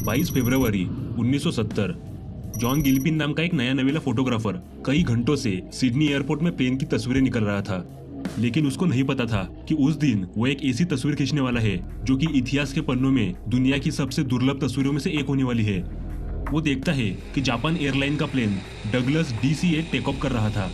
22 फरवरी 1970 John गिलपिन नाम का एक नया नवेला फोटोग्राफर कई घंटों से सिडनी एयरपोर्ट में प्लेन की तस्वीरें निकल रहा था। लेकिन उसको नहीं पता था कि उस दिन वो एक ऐसी तस्वीर खींचने वाला है जो कि इतिहास के पन्नों में दुनिया की सबसे दुर्लभ तस्वीरों में से एक होने वाली है। वो देखता है कि जापान एयरलाइन का plane Douglas DC-8 take off कर रहा था।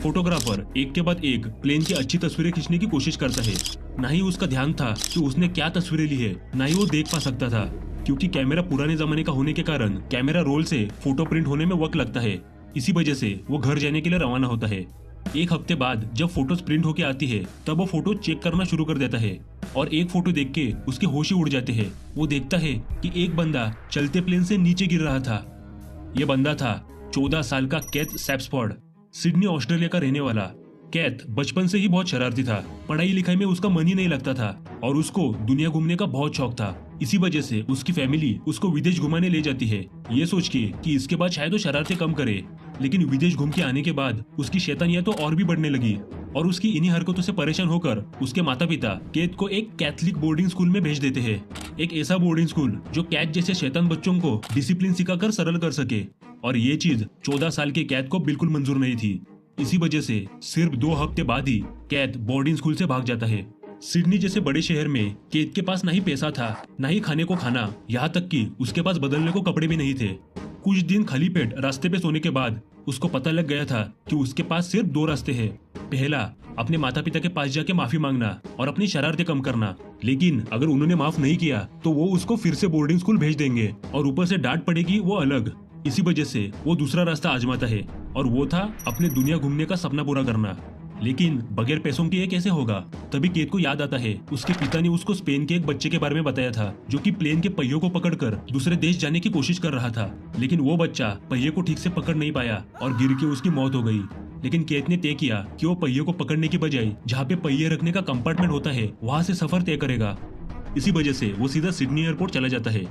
फोटोग्राफर एक के बाद एक प्लेन की अच्छी तस्वीरें खींचने की कोशिश करता है। ना ही उसका ध्यान था कि उसने क्या तस्वीरें ली है, ना ही वो देख पा सकता था, क्योंकि कैमरा पुराने जमाने का होने के कारण कैमरा रोल से फोटो प्रिंट होने में वक्त लगता है। इसी वजह से वो घर जाने के लिए रवाना होता है। एक हफ्ते बाद जब फोटोज प्रिंट होके आती है तब वो फोटो चेक करना शुरू कर देता है और एक फोटो देख के उसके होश ही उड़ जाते हैं। वो देखता है कि एक बंदा चलते प्लेन से नीचे गिर रहा था। ये बंदा था 14 साल का केथ सैप्सफोर्ड, सिडनी ऑस्ट्रेलिया का रहने वाला। केथ बचपन से ही बहुत शरारती था। पढ़ाई लिखाई में उसका मन ही नहीं लगता था और उसको दुनिया घूमने का बहुत शौक था। इसी वजह से उसकी फैमिली उसको विदेश घुमाने ले जाती है, ये सोच के कि इसके बाद शायद वो शरारतें कम करे। लेकिन विदेश घूम के आने के बाद उसकी शैतानियां तो और भी बढ़ने लगी और उसकी इन्हीं हरकतों से परेशान होकर उसके माता पिता केथ को एक कैथलिक बोर्डिंग स्कूल में भेज देते हैं। एक ऐसा बोर्डिंग स्कूल जो कैथ जैसे शैतान बच्चों को डिसिप्लिन सिखाकर सरल कर सके। और ये चीज 14 साल के कैथ को बिल्कुल मंजूर नहीं थी। इसी वजह से सिर्फ 2 हफ्ते बाद ही कैथ बोर्डिंग स्कूल से भाग जाता है। सिडनी जैसे बड़े शहर में केथ के पास ना ही पैसा था, ना ही खाने को खाना, यहाँ तक कि उसके पास बदलने को कपड़े भी नहीं थे। कुछ दिन खाली पेट रास्ते पे सोने के बाद उसको पता लग गया था कि उसके पास सिर्फ 2 रास्ते हैं। पहला, अपने माता पिता के पास जाके माफी मांगना और अपनी शरारतें कम करना। लेकिन अगर उन्होंने माफ नहीं किया तो वो उसको फिर से बोर्डिंग स्कूल भेज देंगे और ऊपर से डांट पड़ेगी वो अलग। इसी वजह से वो दूसरा रास्ता आजमाता है और वो था अपने दुनिया घूमने का सपना पूरा करना। लेकिन बगैर पैसों के ये कैसे होगा? तभी केथ को याद आता है उसके पिता ने उसको स्पेन के एक बच्चे के बारे में बताया था जो कि प्लेन के पहियों को पकड़कर दूसरे देश जाने की कोशिश कर रहा था। लेकिन वो बच्चा पहिए को ठीक से पकड़ नहीं पाया और गिर के उसकी मौत हो गई। लेकिन केथ ने तय किया कि वो पहियों को पकड़ने की बजाय जहाँ पे पहिए रखने का कंपार्टमेंट होता है वहाँ से सफर तय करेगा। इसी वजह से वो सीधा सिडनी एयरपोर्ट चला जाता है।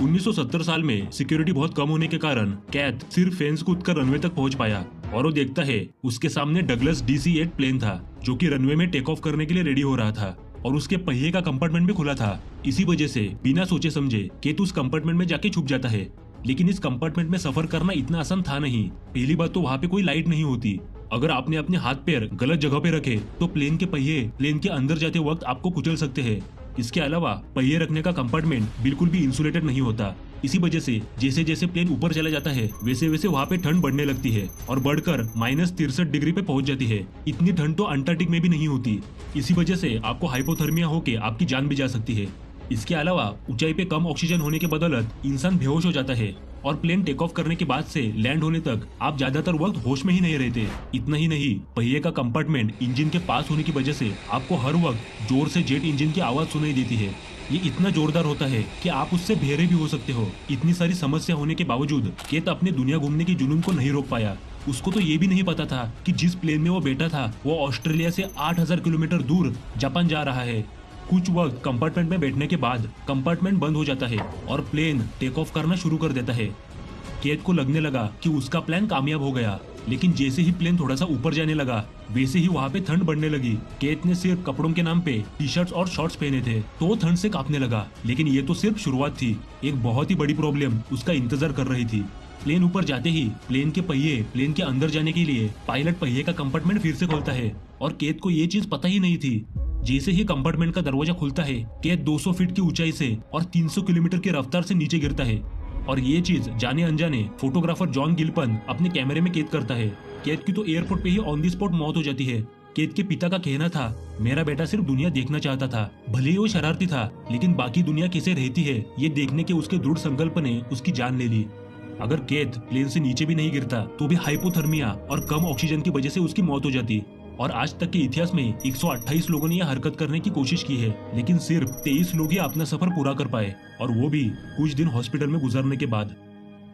1970 साल में सिक्योरिटी बहुत कम होने के कारण कैथ सिर्फ फेंस कूदकर रनवे तक पहुंच पाया और वो देखता है उसके सामने डगलस DC-8 प्लेन था जो कि रनवे में टेक ऑफ करने के लिए रेडी हो रहा था और उसके पहिए का कंपार्टमेंट भी खुला था। इसी वजह से बिना सोचे समझे केथ उस कंपार्टमेंट में जाके छुप जाता है। लेकिन इस कंपार्टमेंट में सफर करना इतना आसान था नहीं। पहली बात तो वहाँ पे कोई लाइट नहीं होती। अगर आपने अपने हाथ पैर गलत जगह पे रखे तो प्लेन के पहिए प्लेन के अंदर जाते वक्त आपको कुचल सकते हैं। इसके अलावा पहिए रखने का कंपार्टमेंट बिल्कुल भी इंसुलेटेड नहीं होता। इसी वजह से जैसे जैसे प्लेन ऊपर चला जाता है वैसे वैसे वहाँ पे ठंड बढ़ने लगती है और बढ़कर -63 डिग्री पे पहुंच जाती है। इतनी ठंड तो अंटार्कटिक में भी नहीं होती। इसी वजह से आपको हाइपोथर्मिया होके आपकी जान भी जा सकती है। इसके अलावा ऊंचाई पे कम ऑक्सीजन होने के बदौलत इंसान बेहोश हो जाता है और प्लेन टेक ऑफ करने के बाद से लैंड होने तक आप ज्यादातर वक्त होश में ही नहीं रहते। इतना ही नहीं, पहिए का कंपार्टमेंट इंजन के पास होने की वजह से आपको हर वक्त जोर से जेट इंजन की आवाज सुनाई देती है। ये इतना जोरदार होता है कि आप उससे बहरे भी हो सकते हो। इतनी सारी समस्या होने के बावजूद केथ अपने दुनिया घूमने की जुनून को नहीं रोक पाया। उसको तो ये भी नहीं पता था कि जिस प्लेन में वो बैठा था वो ऑस्ट्रेलिया से 8000 किलोमीटर दूर जापान जा रहा है। कुछ वक्त कंपार्टमेंट में बैठने के बाद कंपार्टमेंट बंद हो जाता है और प्लेन टेक ऑफ करना शुरू कर देता है। केथ को लगने लगा कि उसका प्लान कामयाब हो गया। लेकिन जैसे ही प्लेन थोड़ा सा ऊपर जाने लगा वैसे ही वहाँ पे ठंड बढ़ने लगी। केथ ने सिर्फ कपड़ों के नाम पे टी-शर्ट्स और शॉर्ट्स पहने थे तो वो ठंड से कांपने लगा। लेकिन ये तो सिर्फ शुरुआत थी। एक बहुत ही बड़ी प्रॉब्लम उसका इंतजार कर रही थी। प्लेन ऊपर जाते ही प्लेन के पहिए प्लेन के अंदर जाने के लिए पायलट पहिए का कंपार्टमेंट फिर से खोलता है और केथ को ये चीज पता ही नहीं थी। जैसे ही कंपार्टमेंट का दरवाजा खुलता है केथ 200 फीट की ऊंचाई से और 300 किलोमीटर की रफ्तार से नीचे गिरता है। और ये चीज जाने अनजाने फोटोग्राफर जॉन गिलपिन अपने कैमरे में कैद करता है। केथ की तो एयरपोर्ट पे ही ऑन दी स्पॉट मौत हो जाती है। केथ के पिता का कहना था, मेरा बेटा सिर्फ दुनिया देखना चाहता था। भले ही वो शरारती था लेकिन बाकी दुनिया कैसे रहती है ये देखने के उसके दृढ़ संकल्प ने उसकी जान ले ली। अगर केथ प्लेन से नीचे भी नहीं गिरता तो भी हाइपोथर्मिया और कम ऑक्सीजन की वजह से उसकी मौत हो जाती। और आज तक के इतिहास में 128 लोगों ने यह हरकत करने की कोशिश की है लेकिन सिर्फ 23 लोग ही अपना सफर पूरा कर पाए और वो भी कुछ दिन हॉस्पिटल में गुजरने के बाद।